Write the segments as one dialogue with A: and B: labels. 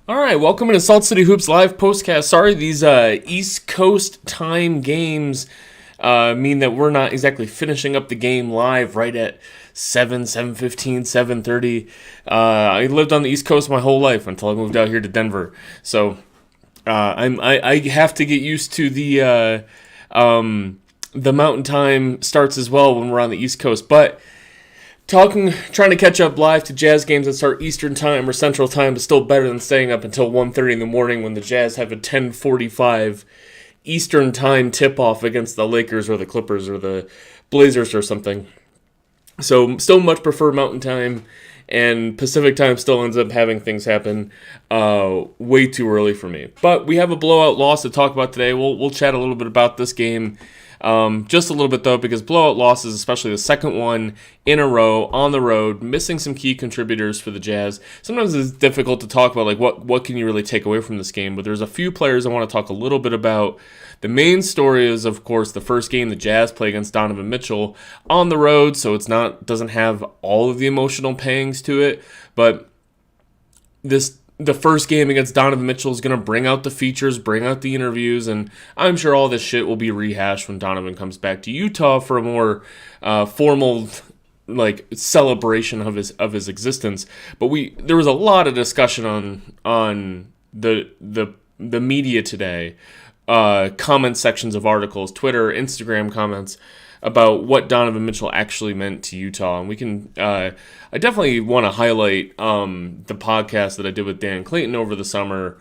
A: All right, welcome to Salt City Hoops live postcast. Sorry, these East Coast time games mean that we're not exactly finishing up the game live right at 7:15, 7:30. I lived on the East Coast my whole life until I moved out here to Denver. So I have to get used to the mountain time starts as well when we're on the East Coast. But trying to catch up live to Jazz games that start Eastern time or Central time is still better than staying up until 1:30 in the morning when the Jazz have a 10:45 Eastern time tip-off against the Lakers or the Clippers or the Blazers or something. So still much prefer Mountain Time, and Pacific Time still ends up having things happen way too early for me. But we have a blowout loss to talk about today. We'll chat a little bit about this game. Just a little bit though, because blowout losses, especially the second one in a row on the road, missing some key contributors for the Jazz. Sometimes it's difficult to talk about like what can you really take away from this game, but there's a few players I want to talk a little bit about. The main story is, of course, the first game the Jazz play against Donovan Mitchell on the road, so doesn't have all of the emotional pangs to it, but the first game against Donovan Mitchell is going to bring out the features, bring out the interviews, and I'm sure all this shit will be rehashed when Donovan comes back to Utah for a more formal like celebration of his existence. But there was a lot of discussion on the media today, comment sections of articles, Twitter, Instagram comments about what Donovan Mitchell actually meant to Utah. And we can, I definitely want to highlight the podcast that I did with Dan Clayton over the summer,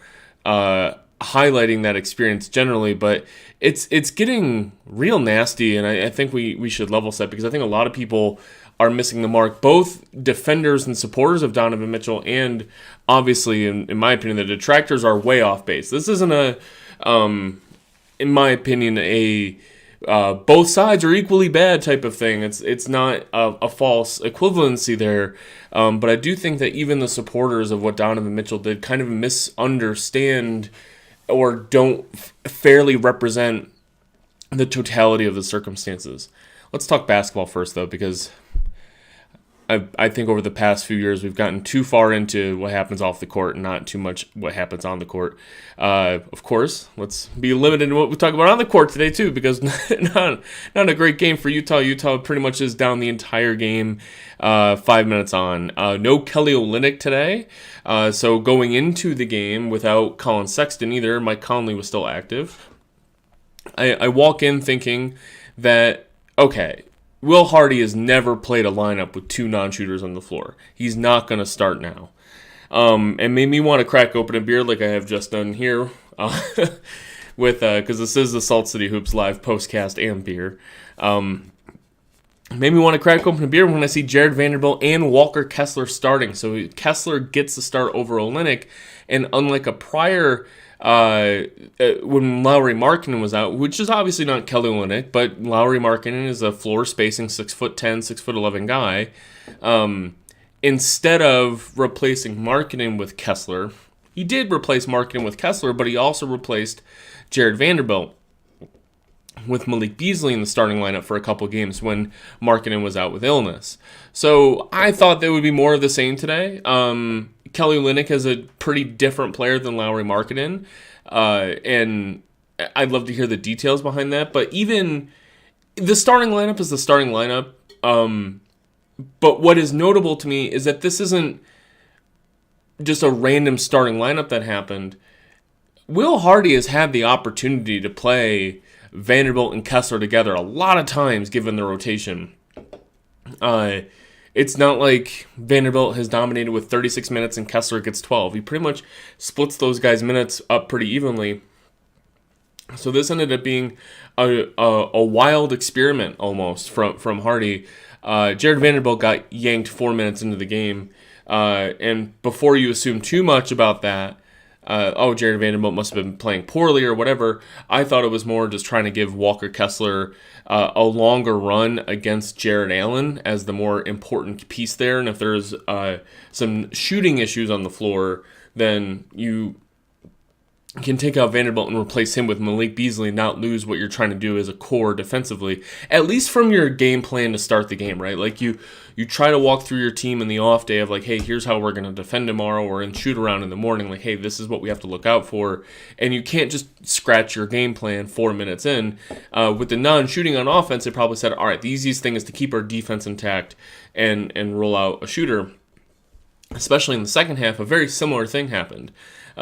A: highlighting that experience generally, but it's getting real nasty, and I think we should level set, because I think a lot of people are missing the mark, both defenders and supporters of Donovan Mitchell, and obviously, in my opinion, the detractors are way off base. This isn't in my opinion, a both sides are equally bad type of thing. It's not a false equivalency there, but I do think that even the supporters of what Donovan Mitchell did kind of misunderstand or don't fairly represent the totality of the circumstances. Let's talk basketball first, though, because I think over the past few years we've gotten too far into what happens off the court and not too much what happens on the court. Of course, let's be limited in what we talk about on the court today too, because not a great game for Utah. Utah pretty much is down the entire game, 5 minutes on. No Kelly Olynyk today, so going into the game without Colin Sexton either. Mike Conley was still active. I walk in thinking that, okay, Will Hardy has never played a lineup with two non-shooters on the floor. He's not going to start now. And made me want to crack open a beer like I have just done here, with because this is the Salt City Hoops live postcast and beer. Made me want to crack open a beer when I see Jared Vanderbilt and Walker Kessler starting. So Kessler gets the start over Olynyk, and unlike a prior when Lauri Markkanen was out, which is obviously not Kelly Olynyk, but Lauri Markkanen is a floor spacing 6'10", 6'11" guy. Instead of replacing Markkanen with Kessler, he did replace Markkanen with Kessler, but he also replaced Jared Vanderbilt with Malik Beasley in the starting lineup for a couple games when Markkanen was out with illness. So I thought there would be more of the same today. Kelly Olynyk is a pretty different player than Lauri Markkanen, and I'd love to hear the details behind that. But even the starting lineup is the starting lineup. But what is notable to me is that this isn't just a random starting lineup that happened. Will Hardy has had the opportunity to play Vanderbilt and Kessler together a lot of times given the rotation. It's not like Vanderbilt has dominated with 36 minutes and Kessler gets 12. He pretty much splits those guys' minutes up pretty evenly. So this ended up being a wild experiment almost from Hardy. Jared Vanderbilt got yanked 4 minutes into the game. And before you assume too much about that, Jared Vanderbilt must have been playing poorly or whatever, I thought it was more just trying to give Walker Kessler a longer run against Jared Allen as the more important piece there. And if there's some shooting issues on the floor, then you can take out Vanderbilt and replace him with Malik Beasley and not lose what you're trying to do as a core defensively, at least from your game plan to start the game, right? Like you try to walk through your team in the off day of like, hey, here's how we're going to defend tomorrow, or in shoot around in the morning, like, hey, this is what we have to look out for. And you can't just scratch your game plan 4 minutes in. With the non-shooting on offense, they probably said, all right, the easiest thing is to keep our defense intact and roll out a shooter. Especially in the second half, a very similar thing happened.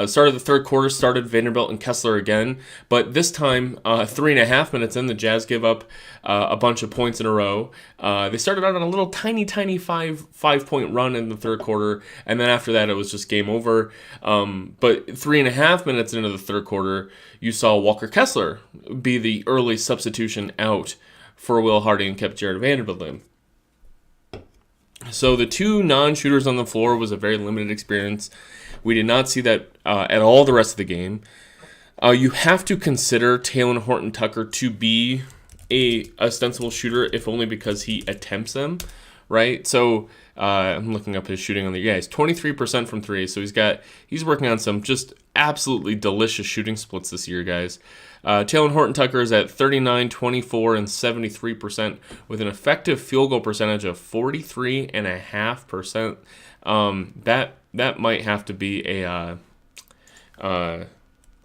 A: Start of the third quarter, started Vanderbilt and Kessler again, but this time, 3.5 minutes in, the Jazz give up a bunch of points in a row. They started out on a little tiny 5-point run in the third quarter, and then after that, it was just game over. But 3.5 minutes into the third quarter, you saw Walker Kessler be the early substitution out for Will Hardy and kept Jared Vanderbilt in. So the two non-shooters on the floor was a very limited experience. We did not see that at all the rest of the game. You have to consider Talen Horton-Tucker to be a ostensible shooter, if only because he attempts them, right? So I'm looking up his shooting on the he's 23% from three. So he's working on some just absolutely delicious shooting splits this year, guys. Talen Horton-Tucker is at 39, 24, and 73% with an effective field goal percentage of 43.5%. That might have to be a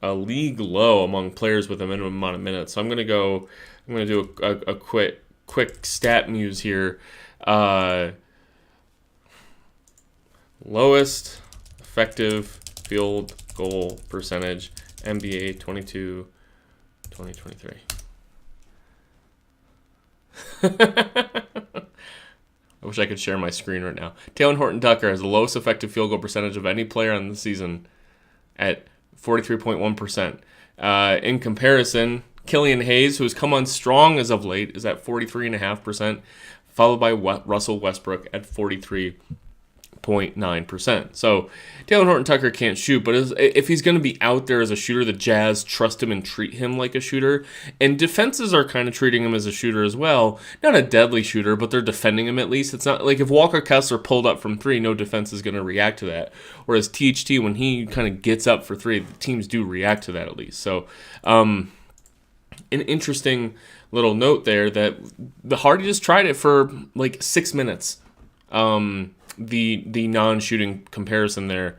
A: league low among players with a minimum amount of minutes. So I'm gonna do a quick stat muse here. Lowest effective field goal percentage, NBA 2023. I wish I could share my screen right now. Talen Horton-Tucker has the lowest effective field goal percentage of any player on the season at 43.1%. In comparison, Killian Hayes, who has come on strong as of late, is at 43.5%, followed by Russell Westbrook at 43.9%. So Talen Horton-Tucker can't shoot, but if he's going to be out there as a shooter, the Jazz trust him and treat him like a shooter. And defenses are kind of treating him as a shooter as well. Not a deadly shooter, but they're defending him at least. It's not like if Walker Kessler pulled up from three, no defense is going to react to that. Whereas THT, when he kind of gets up for three, the teams do react to that at least. So an interesting little note there that the Hardy just tried it for like 6 minutes. The non-shooting comparison there.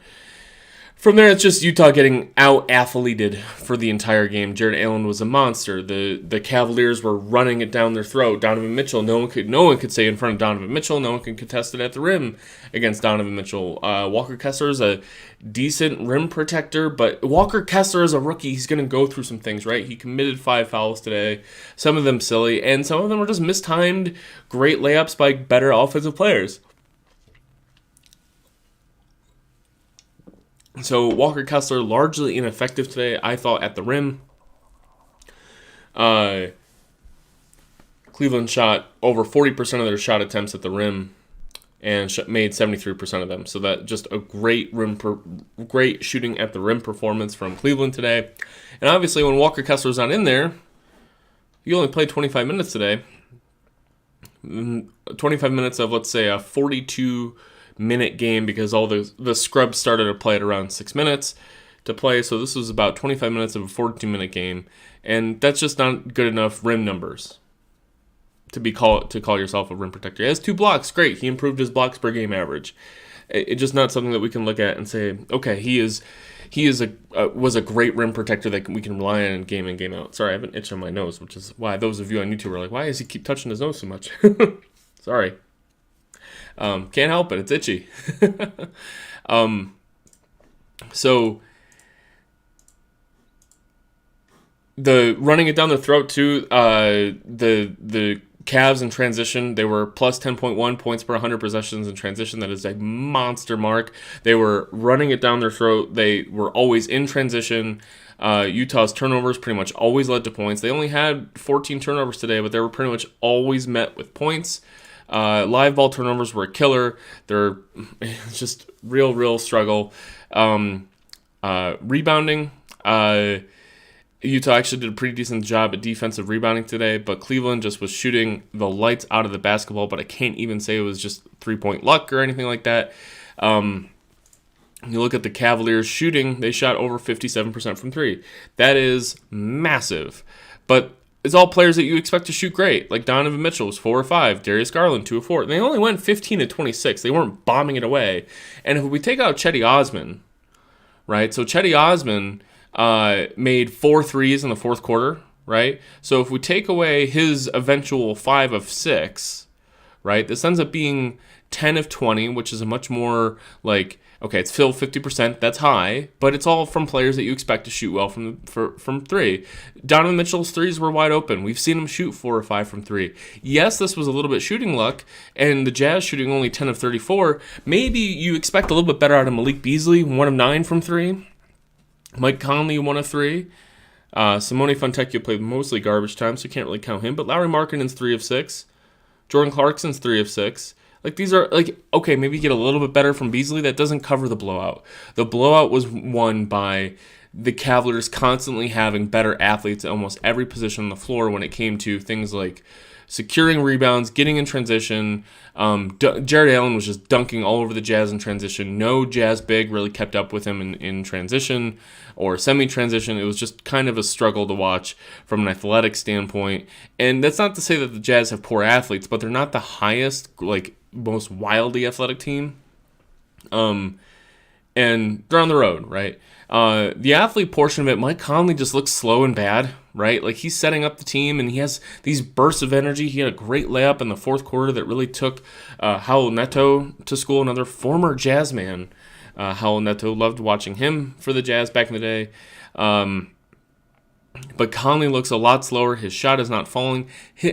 A: From there, it's just Utah getting out-athleted for the entire game. Jared Allen was a monster. The Cavaliers were running it down their throat. Donovan Mitchell, no one could stay in front of Donovan Mitchell. No one could contest it at the rim against Donovan Mitchell. Walker Kessler is a decent rim protector, but Walker Kessler is a rookie. He's going to go through some things, right? He committed 5 fouls today, some of them silly, and some of them were just mistimed great layups by better offensive players. So Walker Kessler largely ineffective today, I thought, at the rim. Cleveland shot over 40% of their shot attempts at the rim and made 73% of them. So that just a great shooting at the rim performance from Cleveland today. And obviously when Walker Kessler's not in there, he only played 25 minutes today. 25 minutes of, let's say, a 42-minute game because all the scrubs started to play at around 6 minutes to play. So this was about 25 minutes of a 42-minute game. And that's just not good enough rim numbers to call yourself a rim protector. He has 2 blocks. Great. He improved his blocks per game average. It's just not something that we can look at and say, okay, he was a great rim protector that we can rely on in game out. Sorry, I have an itch on my nose, which is why those of you on YouTube are like, why does he keep touching his nose so much? Sorry. Can't help it. It's itchy. So the running it down the throat too, the Cavs in transition, they were plus 10.1 points per 100 possessions in transition. That is a monster mark. They were running it down their throat. They were always in transition. Utah's turnovers pretty much always led to points. They only had 14 turnovers today, but they were pretty much always met with points. Live ball turnovers were a killer. They're just real struggle. Rebounding, Utah actually did a pretty decent job at defensive rebounding today, but Cleveland just was shooting the lights out of the basketball, but I can't even say it was just 3-point luck or anything like that. You look at the Cavaliers shooting, they shot over 57% from three. That is massive. But it's all players that you expect to shoot great. Like Donovan Mitchell was 4 or 5, Darius Garland 2 or 4. They only went 15 to 26. They weren't bombing it away. And if we take out Cedi Osman, right? So Cedi Osman made 4 threes in the fourth quarter, right? So if we take away his eventual 5 of 6, right, this ends up being 10 of 20, which is a much more like, okay, it's still 50%, that's high, but it's all from players that you expect to shoot well from three. Donovan Mitchell's threes were wide open. We've seen him shoot 4 or 5 from three. Yes, this was a little bit shooting luck, and the Jazz shooting only 10 of 34. Maybe you expect a little bit better out of Malik Beasley, 1 of 9 from three. Mike Conley, 1 of 3. Simone Fontecchio played mostly garbage time, so you can't really count him, but Lauri Markkanen's 3 of 6. Jordan Clarkson's 3 of 6. Like, these are, like, okay, maybe you get a little bit better from Beasley. That doesn't cover the blowout. The blowout was won by the Cavaliers constantly having better athletes at almost every position on the floor when it came to things like securing rebounds, getting in transition. Jared Allen was just dunking all over the Jazz in transition. No Jazz big really kept up with him in transition or semi-transition. It was just kind of a struggle to watch from an athletic standpoint. And that's not to say that the Jazz have poor athletes, but they're not the highest, like, most wildly athletic team. And they're on the road, right? The athlete portion of it, Mike Conley just looks slow and bad, right? Like, he's setting up the team, and he has these bursts of energy. He had a great layup in the fourth quarter that really took Raul Neto to school, another former Jazz man. Raul Neto, loved watching him for the Jazz back in the day. But Conley looks a lot slower. His shot is not falling.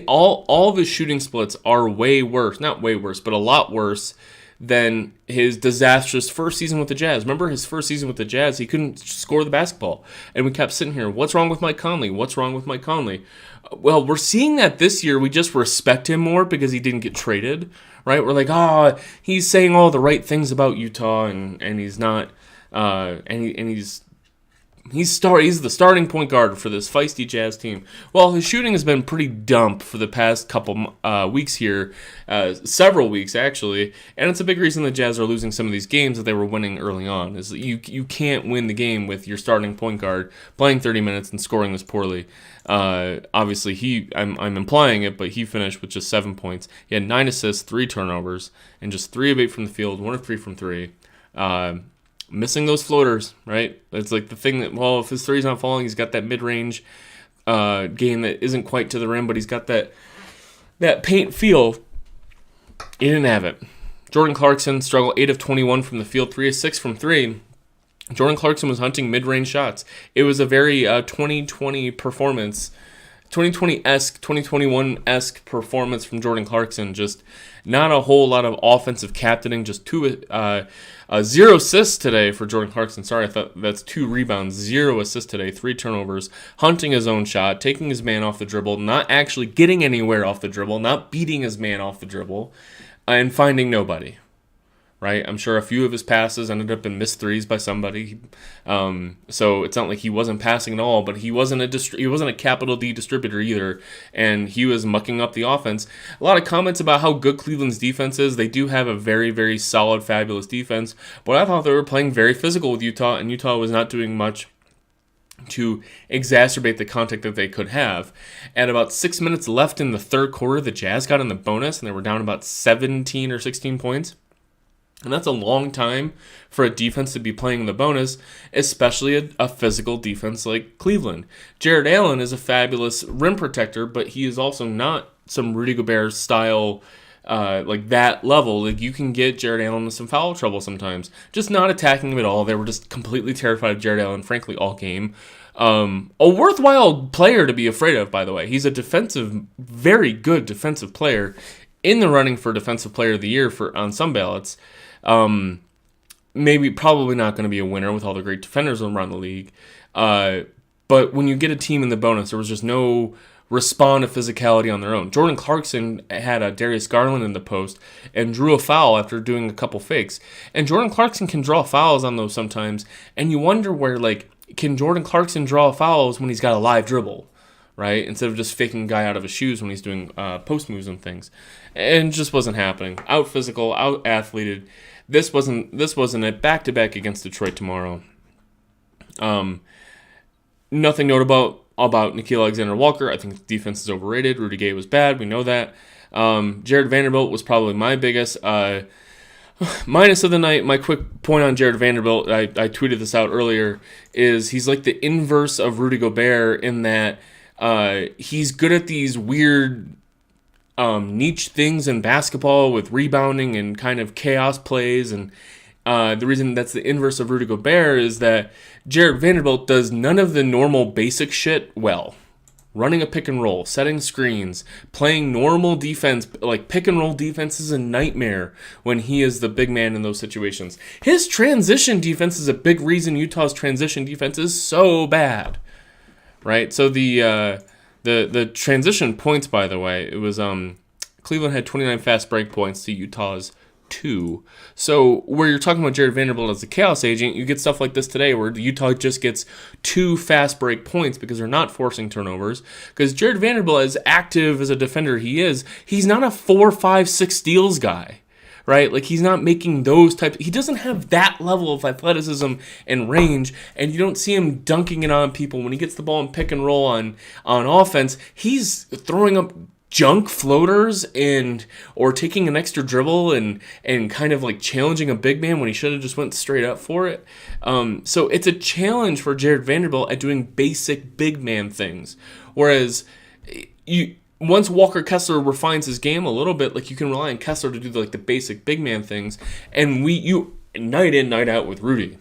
A: All of his shooting splits are way worse. Not way worse, but a lot worse than his disastrous first season with the Jazz. Remember his first season with the Jazz? He couldn't score the basketball. And we kept sitting here, what's wrong with Mike Conley? What's wrong with Mike Conley? Well, we're seeing that this year. We just respect him more because he didn't get traded, right? We're like, he's saying all the right things about Utah, and he's not, he's the starting point guard for this feisty Jazz team. Well, his shooting has been pretty dump for the past couple weeks here, several weeks actually, and it's a big reason the Jazz are losing some of these games that they were winning early on. Is that you can't win the game with your starting point guard playing 30 minutes and scoring this poorly. Obviously, I'm implying it, but he finished with just 7 points. He had 9 assists, 3 turnovers, and just 3 of 8 from the field, 1 of 3 from 3. Missing those floaters, right? It's like the thing that, well, if his three's not falling, he's got that mid-range game that isn't quite to the rim, but he's got that paint feel. He didn't have it. Jordan Clarkson struggled 8 of 21 from the field, 3 of 6 from 3. Jordan Clarkson was hunting mid-range shots. It was a very 2020 performance, 2020-esque, 2021-esque performance from Jordan Clarkson. Just not a whole lot of offensive captaining, just 0 assists today for Jordan Clarkson. Sorry, I thought that's 2 rebounds, 0 assists today, 3 turnovers, hunting his own shot, taking his man off the dribble, not actually getting anywhere off the dribble, not beating his man off the dribble, and finding nobody. Right? I'm sure a few of his passes ended up in missed threes by somebody. So it's not like he wasn't passing at all, but he wasn't a capital D distributor either, and he was mucking up the offense. A lot of comments about how good Cleveland's defense is. They do have a very, very solid, fabulous defense, but I thought they were playing very physical with Utah, and Utah was not doing much to exacerbate the contact that they could have. At about 6 minutes left in the third quarter, the Jazz got in the bonus, and they were down about 17 or 16 points. And that's a long time for a defense to be playing in the bonus, especially a physical defense like Cleveland. Jared Allen is a fabulous rim protector, but he is also not some Rudy Gobert style, like that level. Like, you can get Jared Allen in some foul trouble sometimes. Just not attacking him at all. They were just completely terrified of Jared Allen, frankly, all game. A worthwhile player to be afraid of, by the way. He's a very good defensive player, in the running for Defensive Player of the Year on some ballots. Probably not going to be a winner with all the great defenders around the league. But when you get a team in the bonus, there was just no respond to physicality on their own. Jordan Clarkson had a Darius Garland in the post and drew a foul after doing a couple fakes. And Jordan Clarkson can draw fouls on those sometimes. And you wonder where, like, can Jordan Clarkson draw fouls when he's got a live dribble? right? Instead of just faking a guy out of his shoes when he's doing post moves and things. And it just wasn't happening. Out physical, out athleted. This wasn't it. Back to back against Detroit tomorrow. Nothing notable about Nickeil Alexander-Walker. I think the defense is overrated. Rudy Gay was bad. We know that. Jared Vanderbilt was probably my biggest minus of the night. My quick point on Jared Vanderbilt, I tweeted this out earlier, is he's like the inverse of Rudy Gobert in that he's good at these weird niche things in basketball with rebounding and kind of chaos plays. And the reason that's the inverse of Rudy Gobert is that Jared Vanderbilt does none of the normal basic shit well. Running a pick and roll, setting screens, playing normal defense, like pick and roll defense is a nightmare when he is the big man in those situations. His transition defense is a big reason Utah's transition defense is so bad, right? So the transition points, by the way, it was Cleveland had 29 fast break points to Utah's 2. So where you're talking about Jared Vanderbilt as a chaos agent, you get stuff like this today where Utah just gets 2 fast break points because they're not forcing turnovers. Because Jared Vanderbilt, as active as a defender he is, he's not a 4, 5, 6 steals guy, right? Like he's not making those types. He doesn't have that level of athleticism and range, and you don't see him dunking it on people when he gets the ball and pick and roll on offense. He's throwing up junk floaters or taking an extra dribble and kind of like challenging a big man when he should have just went straight up for it. So it's a challenge for Jared Vanderbilt at doing basic big man things. Whereas once Walker Kessler refines his game a little bit, like you can rely on Kessler to do the basic big man things. And you night in, night out with Rudy,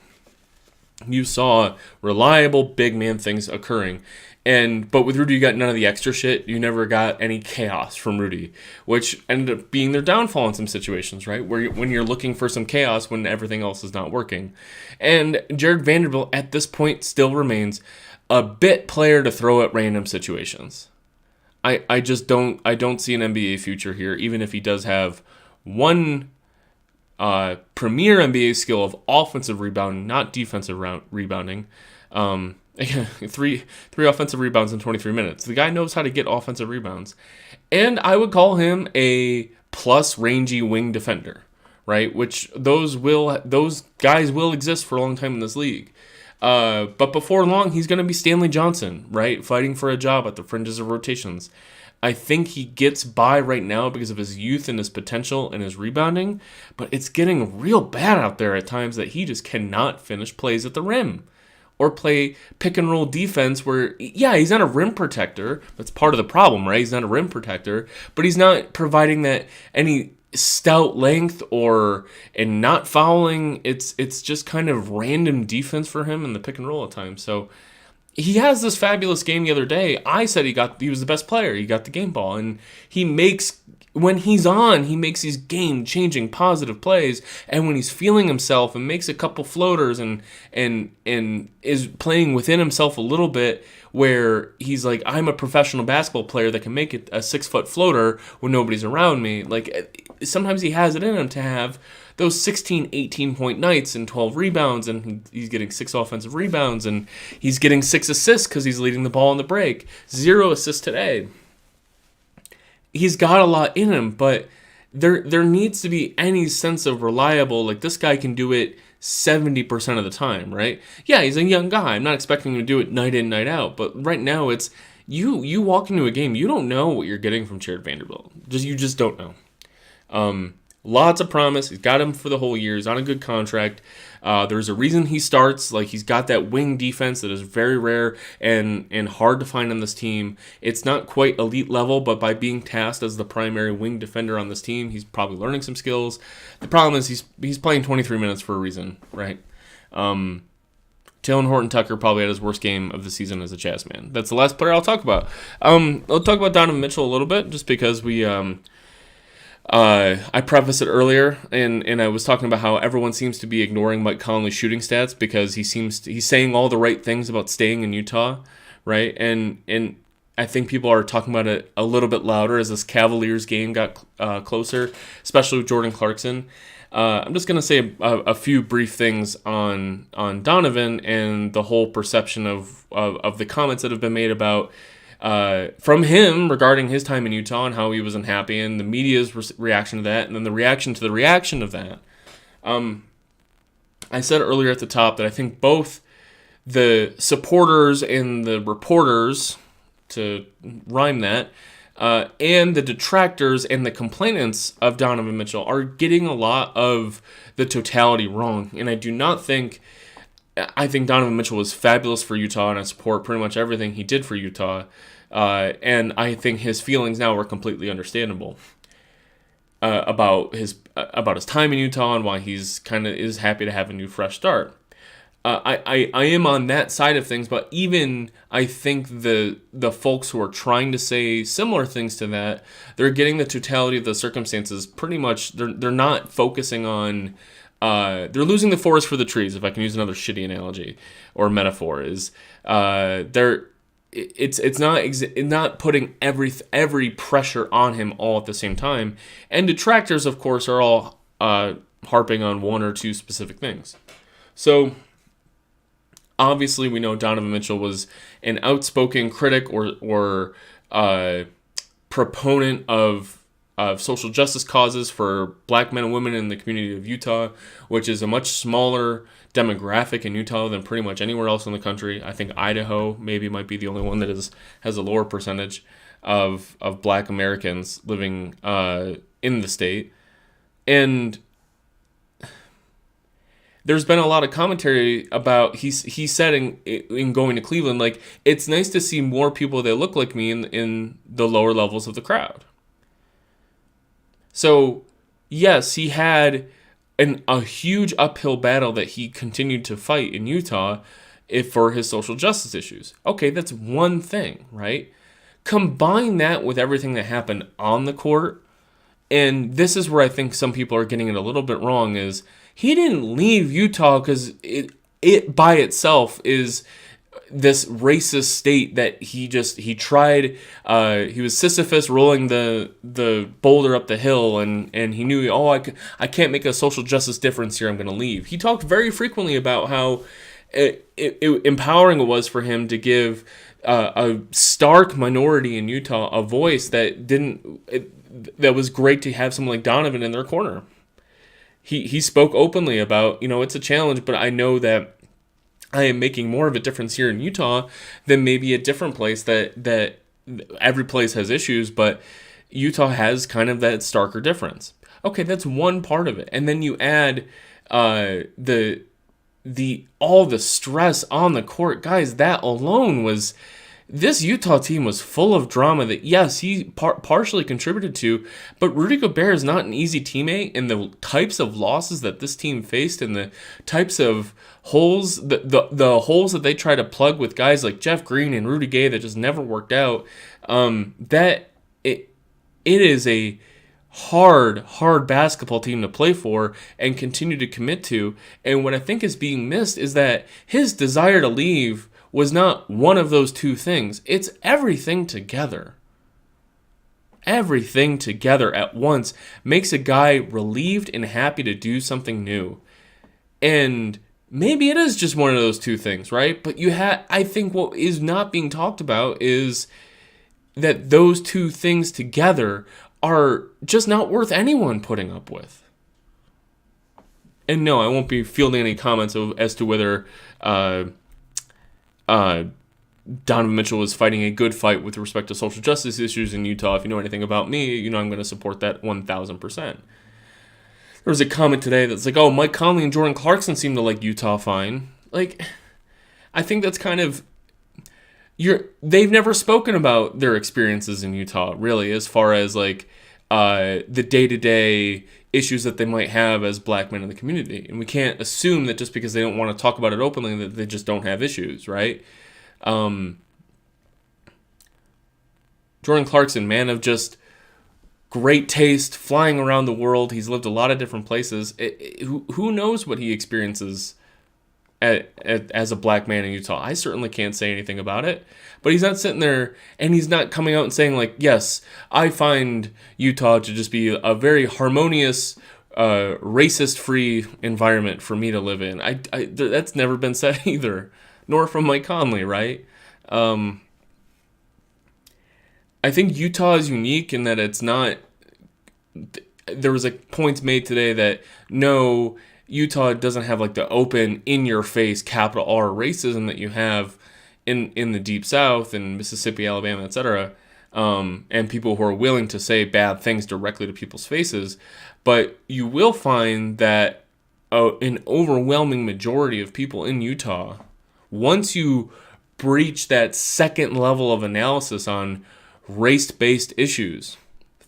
A: you saw reliable big man things occurring. But with Rudy, you got none of the extra shit. You never got any chaos from Rudy, which ended up being their downfall in some situations, right? When you're looking for some chaos when everything else is not working. And Jared Vanderbilt at this point still remains a bit player to throw at random situations. I just don't see an NBA future here, even if he does have one premier NBA skill of offensive rebounding, not defensive rebounding. Three offensive rebounds in 23 minutes. The guy knows how to get offensive rebounds. And I would call him a plus rangy wing defender, right? Which those guys will exist for a long time in this league. But before long, he's going to be Stanley Johnson, right? Fighting for a job at the fringes of rotations. I think he gets by right now because of his youth and his potential and his rebounding, but it's getting real bad out there at times that he just cannot finish plays at the rim. Or play pick and roll defense where, yeah, he's not a rim protector. That's part of the problem, right? He's not a rim protector, but he's not providing that any stout length and not fouling. It's just kind of random defense for him in the pick and roll at times. So he has this fabulous game the other day. I said he was the best player. He got the game ball, and when he's on, he makes these game-changing positive plays, and when he's feeling himself and makes a couple floaters and is playing within himself a little bit where he's like, I'm a professional basketball player that can make it a 6-foot floater when nobody's around me. Like, sometimes he has it in him to have those 16, 18-point nights and 12 rebounds, and he's getting 6 offensive rebounds, and he's getting 6 assists because he's leading the ball on the break. 0 assists today. He's got a lot in him, but there needs to be any sense of reliable, like this guy can do it 70% of the time, right? Yeah, he's a young guy. I'm not expecting him to do it night in, night out, but right now it's you walk into a game, you don't know what you're getting from Jared Vanderbilt. You just don't know. Lots of promise. He's got him for the whole year. He's on a good contract. There's a reason he starts. Like, he's got that wing defense that is very rare and hard to find on this team. It's not quite elite level, but by being tasked as the primary wing defender on this team, he's probably learning some skills. The problem is he's playing 23 minutes for a reason, right? Taylor Horton-Tucker probably had his worst game of the season as a Jazz man. That's the last player I'll talk about. I'll talk about Donovan Mitchell a little bit, just because I prefaced it earlier, and I was talking about how everyone seems to be ignoring Mike Conley's shooting stats because he's saying all the right things about staying in Utah, right? And I think people are talking about it a little bit louder as this Cavaliers game got closer, especially with Jordan Clarkson. I'm just gonna say a few brief things on Donovan and the whole perception of the comments that have been made about from him regarding his time in Utah and how he was unhappy, and the media's reaction to that, and then the reaction to the reaction of that. I said earlier at the top that I think both the supporters and the reporters, to rhyme that, and the detractors and the complainants of Donovan Mitchell are getting a lot of the totality wrong. And I think Donovan Mitchell was fabulous for Utah, and I support pretty much everything he did for Utah. And I think his feelings now are completely understandable about his time in Utah and why he's kind of is happy to have a new fresh start. I am on that side of things, but even I think the folks who are trying to say similar things to that, they're getting the totality of the circumstances pretty much. They're not focusing on. They're losing the forest for the trees, if I can use another shitty analogy or metaphor. It's not putting every pressure on him all at the same time, and detractors, of course, are all harping on one or two specific things. So obviously, we know Donovan Mitchell was an outspoken critic or proponent of social justice causes for black men and women in the community of Utah, which is a much smaller demographic in Utah than pretty much anywhere else in the country. I think Idaho maybe might be the only one that has a lower percentage of black Americans living in the state. And there's been a lot of commentary about, he said in going to Cleveland, like, it's nice to see more people that look like me in the lower levels of the crowd. So, yes, he had a huge uphill battle that he continued to fight in Utah for his social justice issues. Okay, that's one thing, right? Combine that with everything that happened on the court, and this is where I think some people are getting it a little bit wrong, is he didn't leave Utah because it by itself is this racist state that he tried. He was Sisyphus rolling the boulder up the hill, and he knew, I can't make a social justice difference here, I'm going to leave. He talked very frequently about how empowering it was for him to give a stark minority in Utah a voice that was great to have someone like Donovan in their corner. He spoke openly about, it's a challenge, but I know that I am making more of a difference here in Utah than maybe a different place that every place has issues, but Utah has kind of that starker difference. Okay, that's one part of it. And then you add all the stress on the court. Guys, that alone was... This Utah team was full of drama that, yes, he partially contributed to, but Rudy Gobert is not an easy teammate, and the types of losses that this team faced and the types of holes, the holes that they try to plug with guys like Jeff Green and Rudy Gay that just never worked out, it is a hard basketball team to play for and continue to commit to. And what I think is being missed is that his desire to leave was not one of those two things. It's everything together. Everything together at once makes a guy relieved and happy to do something new. And maybe it is just one of those two things, right? But I think what is not being talked about is that those two things together are just not worth anyone putting up with. And no, I won't be fielding any comments as to whether Donovan Mitchell was fighting a good fight with respect to social justice issues in Utah. If you know anything about me, you know I'm going to support that 1,000%. There was a comment today that's like, Mike Conley and Jordan Clarkson seem to like Utah fine. Like, I think that's kind of... They've never spoken about their experiences in Utah, really, as far as, like, the day-to-day issues that they might have as black men in the community. And we can't assume that just because they don't want to talk about it openly that they just don't have issues, right? Jordan Clarkson, man of just great taste, flying around the world. He's lived a lot of different places. Who knows what he experiences as a black man in Utah? I certainly can't say anything about it. But he's not sitting there, and he's not coming out and saying, like, yes, I find Utah to just be a very harmonious, racist-free environment for me to live in. That's never been said either, nor from Mike Conley, right? I think Utah is unique in that it's not. There was points made today that no, Utah doesn't have like the open, in your face capital R racism that you have in the Deep South and Mississippi, Alabama, etc. And people who are willing to say bad things directly to people's faces. But you will find that an overwhelming majority of people in Utah, once you breach that second level of analysis on race-based issues,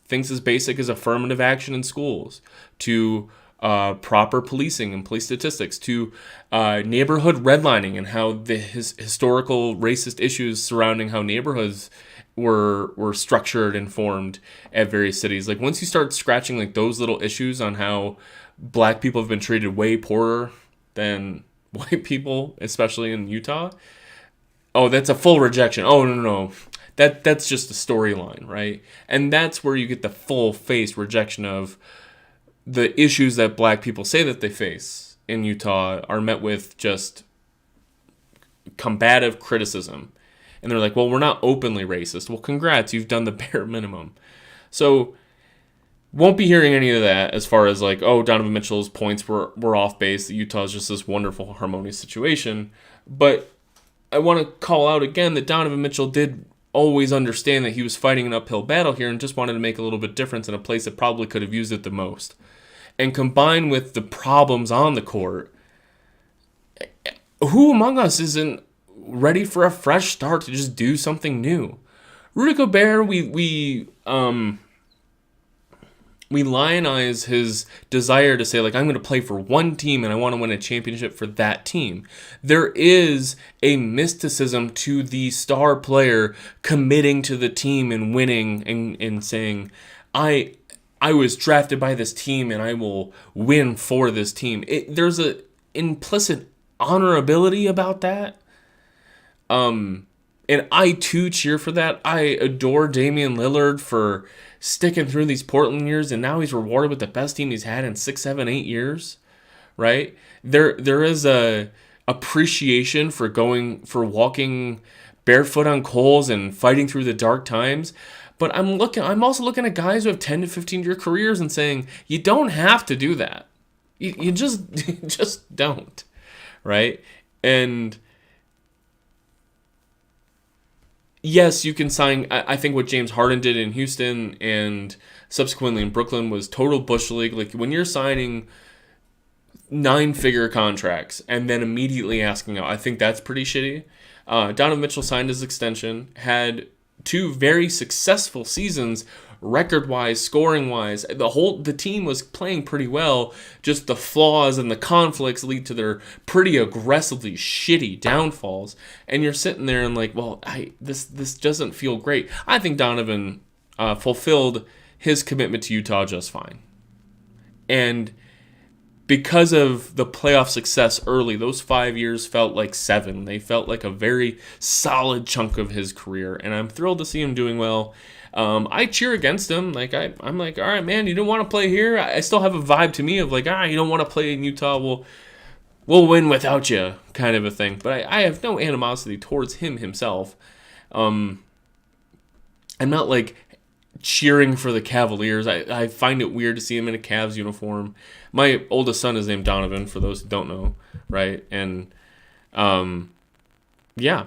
A: things as basic as affirmative action in schools, to proper policing and police statistics, to neighborhood redlining and how the historical racist issues surrounding how neighborhoods were structured and formed at various cities. Like once you start scratching like those little issues on how black people have been treated way poorer than white people, especially in Utah, oh, that's a full rejection. Oh, no. That's just a storyline, right? And that's where you get the full-face rejection of the issues that black people say that they face in Utah are met with just combative criticism. And they're like, well, we're not openly racist. Well, congrats, you've done the bare minimum. So won't be hearing any of that as far as like, oh, Donovan Mitchell's points were off base. Utah is just this wonderful, harmonious situation. But I want to call out again that Donovan Mitchell did always understand that he was fighting an uphill battle here and just wanted to make a little bit difference in a place that probably could have used it the most. And combined with the problems on the court, who among us isn't ready for a fresh start to just do something new? Rudy Gobert, we lionize his desire to say, like, I'm going to play for one team and I want to win a championship for that team. There is a mysticism to the star player committing to the team and winning and saying, I was drafted by this team and I will win for this team. There's an implicit honorability about that. And I too cheer for that. I adore Damian Lillard for sticking through these Portland years, and now he's rewarded with the best team he's had in 6, 7, 8 years. Right? There is a appreciation for walking barefoot on coals and fighting through the dark times. But I'm also looking at guys who have 10 to 15-year careers and saying, you don't have to do that. You just don't. Right? And yes, you can sign. I think what James Harden did in Houston and subsequently in Brooklyn was total Bush League. Like when you're signing 9-figure contracts and then immediately asking out, I think that's pretty shitty. Donovan Mitchell signed his extension, had 2 very successful seasons, record-wise, scoring-wise. The team was playing pretty well. Just the flaws and the conflicts lead to their pretty aggressively shitty downfalls. And you're sitting there and like, well, this doesn't feel great. I think Donovan fulfilled his commitment to Utah just fine. And because of the playoff success early, those 5 years felt like 7. They felt like a very solid chunk of his career. And I'm thrilled to see him doing well. I cheer against him. Like I'm like, all right, man, you don't want to play here. I still have a vibe to me of like, you don't want to play in Utah. We'll win without you, kind of a thing. But I have no animosity towards him himself. I'm not like cheering for the Cavaliers. I find it weird to see him in a Cavs uniform. My oldest son is named Donovan, for those who don't know, right? And yeah.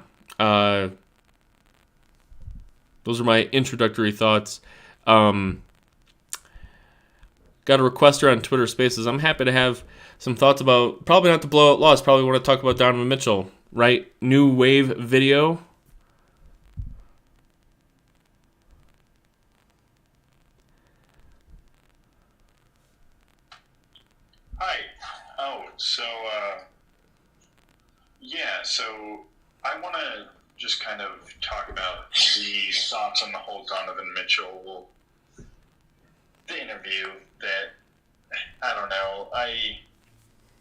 A: Those are my introductory thoughts. Got a requester on Twitter Spaces. I'm happy to have some thoughts about, probably not the blowout loss, probably want to talk about Donovan Mitchell, right? New wave video.
B: Hi. So I want to just kind of talk about the thoughts on the whole Donovan Mitchell, the interview that, I don't know, I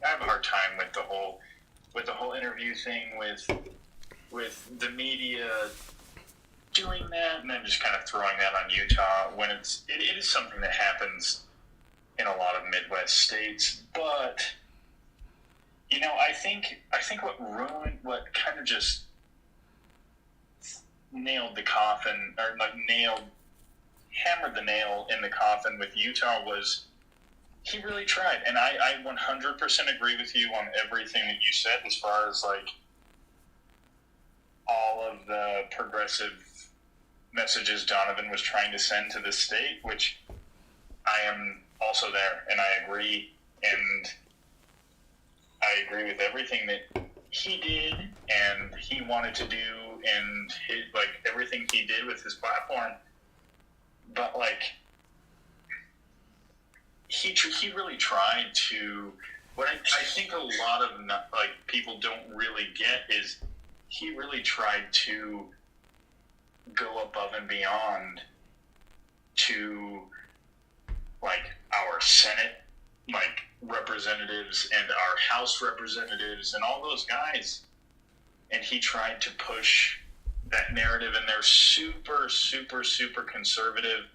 B: have a hard time with the whole interview thing with the media doing that and then just kind of throwing that on Utah when it is something that happens in a lot of Midwest states. But I think what kind of just nailed the coffin, or like hammered the nail in the coffin with Utah was he really tried. And I 100% agree with you on everything that you said as far as like all of the progressive messages Donovan was trying to send to the state, which I am also there, and I agree. And I agree with everything that he did and he wanted to do, and everything he did with his platform. But like, he really tried to. What I think a lot of people don't really get is he really tried to go above and beyond to like our Senate representatives and our House representatives and all those guys, and he tried to push that narrative, and they're super, super, super conservative.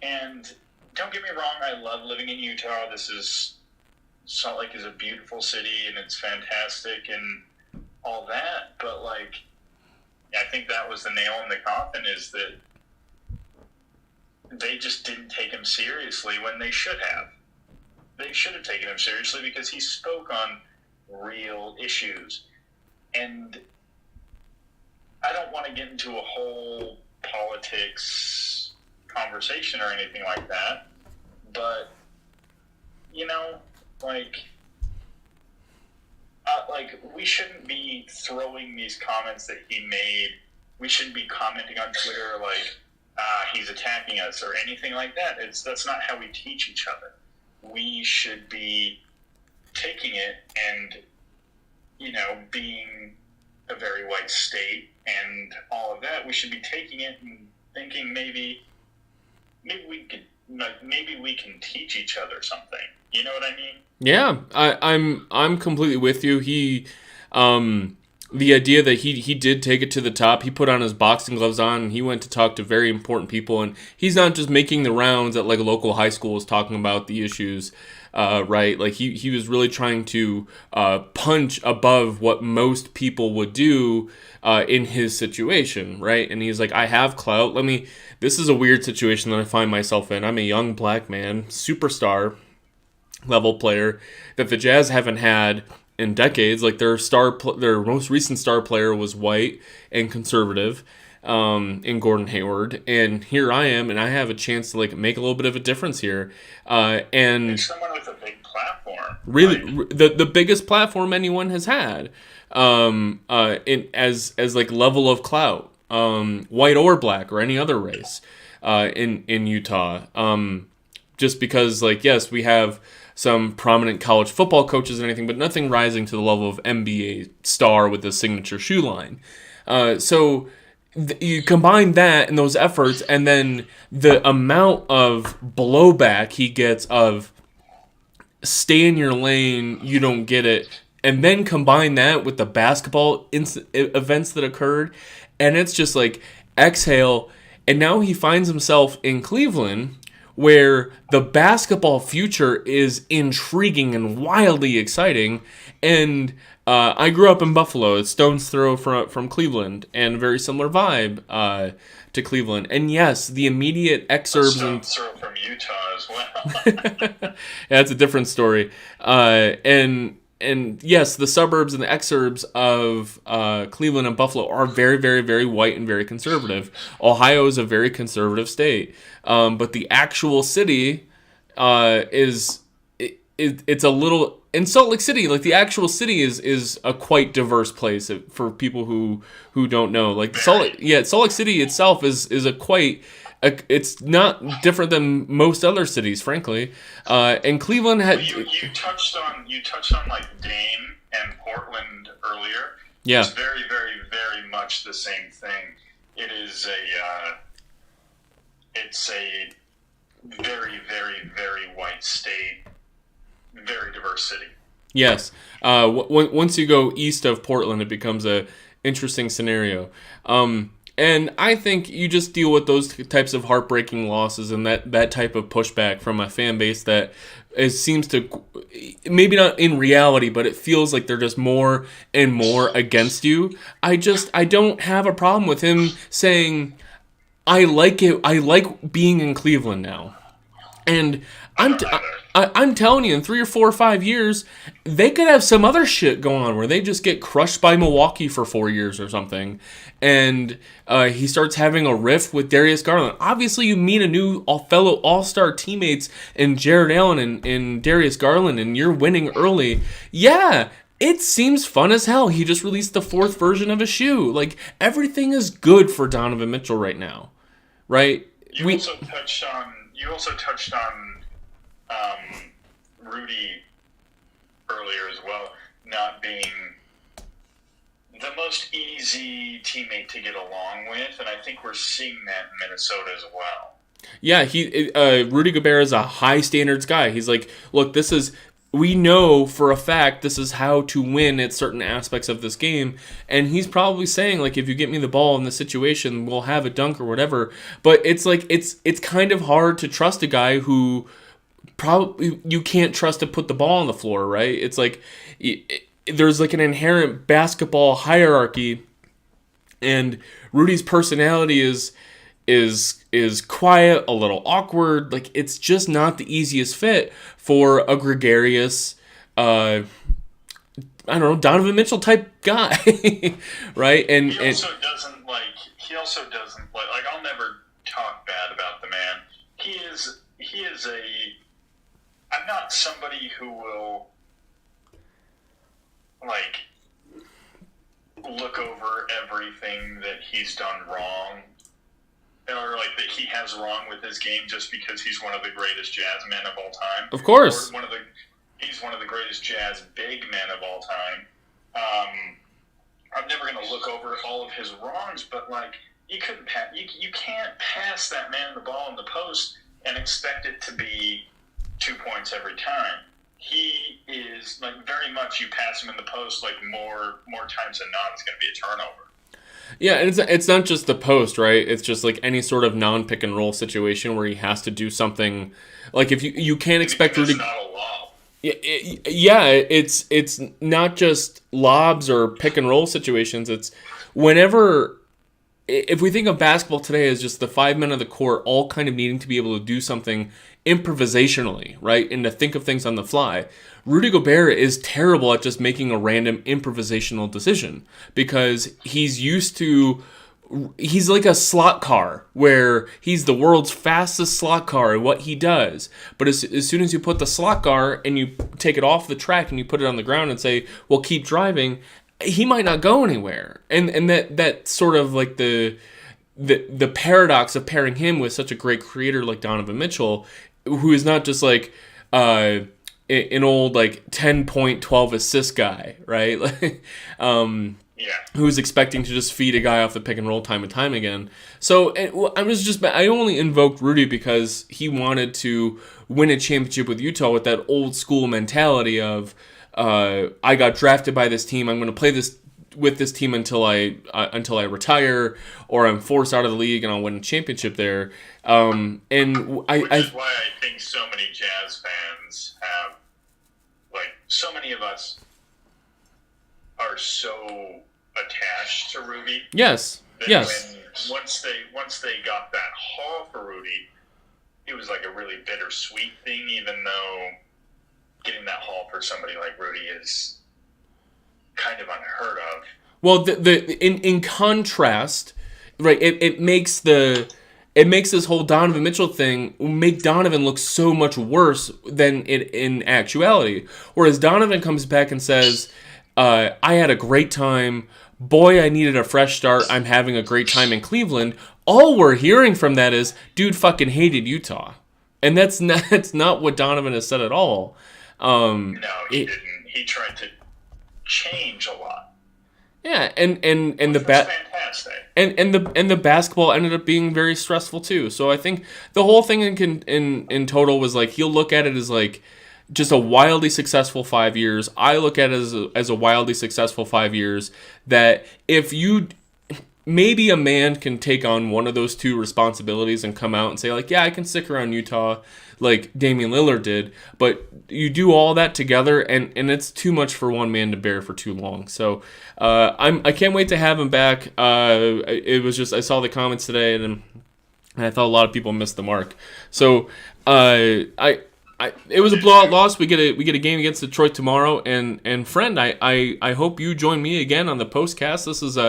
B: And don't get me wrong, I love living in Utah. Salt Lake is a beautiful city, and it's fantastic and all that, but like, I think that was the nail in the coffin, is that they just didn't take him seriously when they should have. They should have taken him seriously because he spoke on real issues. And I don't want to get into a whole politics conversation or anything like that, but, we shouldn't be throwing these comments that he made. We shouldn't be commenting on Twitter he's attacking us or anything like that. That's not how we teach each other. We should be taking it and, being a very white state and all of that, we should be taking it and thinking maybe we can teach each other something. You know what I mean?
A: Yeah, I'm completely with you. The idea that he did take it to the top, he put on his boxing gloves on, and he went to talk to very important people, and he's not just making the rounds at local high schools talking about the issues, right? Like he was really trying to punch above what most people would do in his situation, right? And he's like, I have clout. This is a weird situation that I find myself in. I'm a young black man, superstar level player that the Jazz haven't had in decades. Like their most recent star player was white and conservative, in Gordon Hayward, and here I am, and I have a chance to make a little bit of a difference here, and
B: someone with a big platform,
A: really, right? the biggest platform anyone has had, as level of clout, white or black or any other race, in Utah, just because yes, we have some prominent college football coaches and anything, but nothing rising to the level of NBA star with a signature shoe line. So you combine that and those efforts, and then the amount of blowback he gets of stay in your lane, you don't get it, and then combine that with the basketball events that occurred, and it's just exhale. And now he finds himself in Cleveland, where the basketball future is intriguing and wildly exciting. And I grew up in Buffalo. It's stone's throw from Cleveland, and a very similar vibe to Cleveland. And yes, the immediate exurbs...
B: Stone's throw from Utah as well.
A: Yeah, that's a different story. And yes, the suburbs and the exurbs of Cleveland and Buffalo are very, very, very white and very conservative. Ohio is a very conservative state, but the actual city it's a little. In Salt Lake City, the actual city is a quite diverse place for people who don't know. Salt Lake City itself is a quite. It's not different than most other cities, frankly. And Cleveland had.
B: You touched on Dame and Portland earlier.
A: Yeah.
B: It's very, very, very much the same thing. It's a very, very, very white state, very diverse city.
A: Yes. Once you go east of Portland, it becomes a interesting scenario. And I think you just deal with those types of heartbreaking losses and that type of pushback from a fan base that seems to, maybe not in reality, but it feels like they're just more and more against you. I don't have a problem with him saying, I like it. I like being in Cleveland now. And I'm telling you, in 3 or 4 or 5 years, they could have some other shit going on where they just get crushed by Milwaukee for 4 years or something, and he starts having a riff with Darius Garland. Obviously, you meet a new fellow All-Star teammates in Jared Allen and Darius Garland, and you're winning early. Yeah, it seems fun as hell. He just released the 4th version of a shoe. Like, everything is good for Donovan Mitchell right now, right?
B: You also touched on Rudy earlier as well, not being the most easy teammate to get along with, and I think we're seeing that in Minnesota as well.
A: Yeah, Rudy Gobert is a high standards guy. He's like, look, we know for a fact this is how to win at certain aspects of this game, and he's probably saying, like, if you get me the ball in this situation, we'll have a dunk or whatever. But it's like it's kind of hard to trust a guy who probably you can't trust to put the ball on the floor, right? It's like there's like an inherent basketball hierarchy, and Rudy's personality is quiet, a little awkward. Like, it's just not the easiest fit for a gregarious, I don't know, Donovan Mitchell type guy, right? And
B: he also doesn't like. I'll never talk bad about the man. He is a. I'm not somebody who will like look over everything that he's done wrong, or like that he has wrong with his game just because he's one of the greatest jazz men of all time.
A: Of course.
B: He's one of the greatest jazz big men of all time. I'm never going to look over all of his wrongs, but like you can't pass that man the ball in the post and expect it to be 2 points every time. He is like very much, you pass him in the post like more times than not, it's going to be a turnover.
A: Yeah, and it's not just the post, right? It's just like any sort of non-pick and roll situation where he has to do something. Like, if you can't expect Rudy.
B: It's not a lob.
A: Yeah, it's not just lobs or pick and roll situations. It's whenever. If we think of basketball today as just the 5 men of the court all kind of needing to be able to do something improvisationally, right? And to think of things on the fly. Rudy Gobert is terrible at just making a random improvisational decision because he's like a slot car where he's the world's fastest slot car at what he does. But as soon as you put the slot car and you take it off the track and you put it on the ground and say, well, keep driving, he might not go anywhere. And that sort of like the paradox of pairing him with such a great creator like Donovan Mitchell, who is not just like an old like 10-point, 12-assist guy, right? Who's expecting to just feed a guy off the pick and roll time and time again. So I only invoked Rudy because he wanted to win a championship with Utah with that old school mentality of I got drafted by this team. I'm going to play with this team until I retire, or I'm forced out of the league and I'll win a championship there.
B: Which is why I think so many Jazz fans have, like, so many of us are so attached to Rudy.
A: Yes. Yes.
B: Once they got that haul for Rudy, it was like a really bittersweet thing, even though getting that haul for somebody like Rudy is kind of unheard of.
A: Well, in contrast, right? It makes this whole Donovan Mitchell thing make Donovan look so much worse than it in actuality. Whereas Donovan comes back and says, "I had a great time. Boy, I needed a fresh start. I'm having a great time in Cleveland." All we're hearing from that is, dude fucking hated Utah, and that's not what Donovan has said at all.
B: No, he didn't. He tried to change a lot.
A: Yeah, and the
B: fantastic.
A: And the basketball ended up being very stressful too. So I think the whole thing in total was like, he'll look at it as like just a wildly successful 5 years. I look at it as a wildly successful 5 years that if you maybe a man can take on one of those two responsibilities and come out and say, like, yeah, I can stick around Utah like Damian Lillard did, but you do all that together, and it's too much for one man to bear for too long. So I can't wait to have him back. It was just, I saw the comments today, and I thought a lot of people missed the mark. So it was a blowout loss. We get a game against Detroit tomorrow, and friend, I hope you join me again on the postcast. This is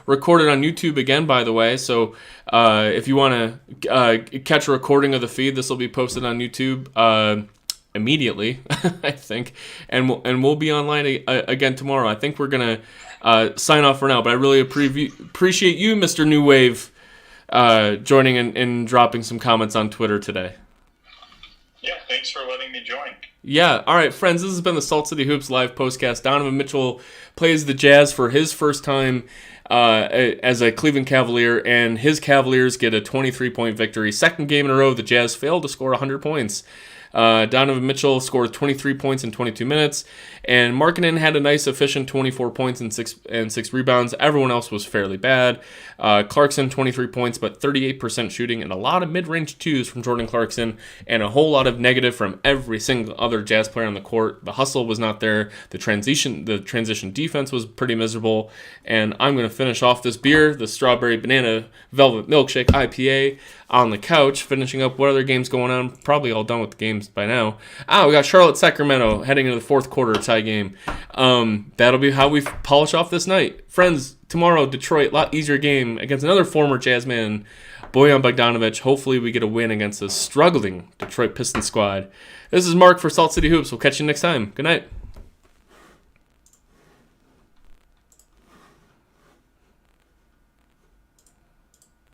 A: recorded on YouTube again, by the way. So if you want to catch a recording of the feed, this will be posted on YouTube immediately, I think, and we'll be online again tomorrow. I think we're gonna sign off for now, but I really appreciate you, Mr. New Wave, joining and dropping some comments on Twitter today.
B: Yeah, thanks for letting me join.
A: Yeah, all right, friends, this has been the Salt City Hoops live postcast. Donovan Mitchell plays the Jazz for his first time as a Cleveland Cavalier, and his Cavaliers get a 23-point victory. Second game in a row, the Jazz failed to score 100 points. Donovan Mitchell scored 23 points in 22 minutes, and Markkanen had a nice, efficient 24 points and six rebounds. Everyone else was fairly bad. Clarkson, 23 points, but 38% shooting, and a lot of mid-range twos from Jordan Clarkson, and a whole lot of negative from every single other Jazz player on the court. The hustle was not there. The transition defense was pretty miserable. And I'm going to finish off this beer, the Strawberry Banana Velvet Milkshake IPA, on the couch, finishing up what other games going on. Probably all done with the games by now. We got Charlotte-Sacramento heading into the fourth quarter tie game. That'll be how we polish off this night. Friends, tomorrow, Detroit, a lot easier game against another former Jazz man, Bojan Bogdanovic. Hopefully we get a win against a struggling Detroit Pistons squad. This is Mark for Salt City Hoops. We'll catch you next time. Good night.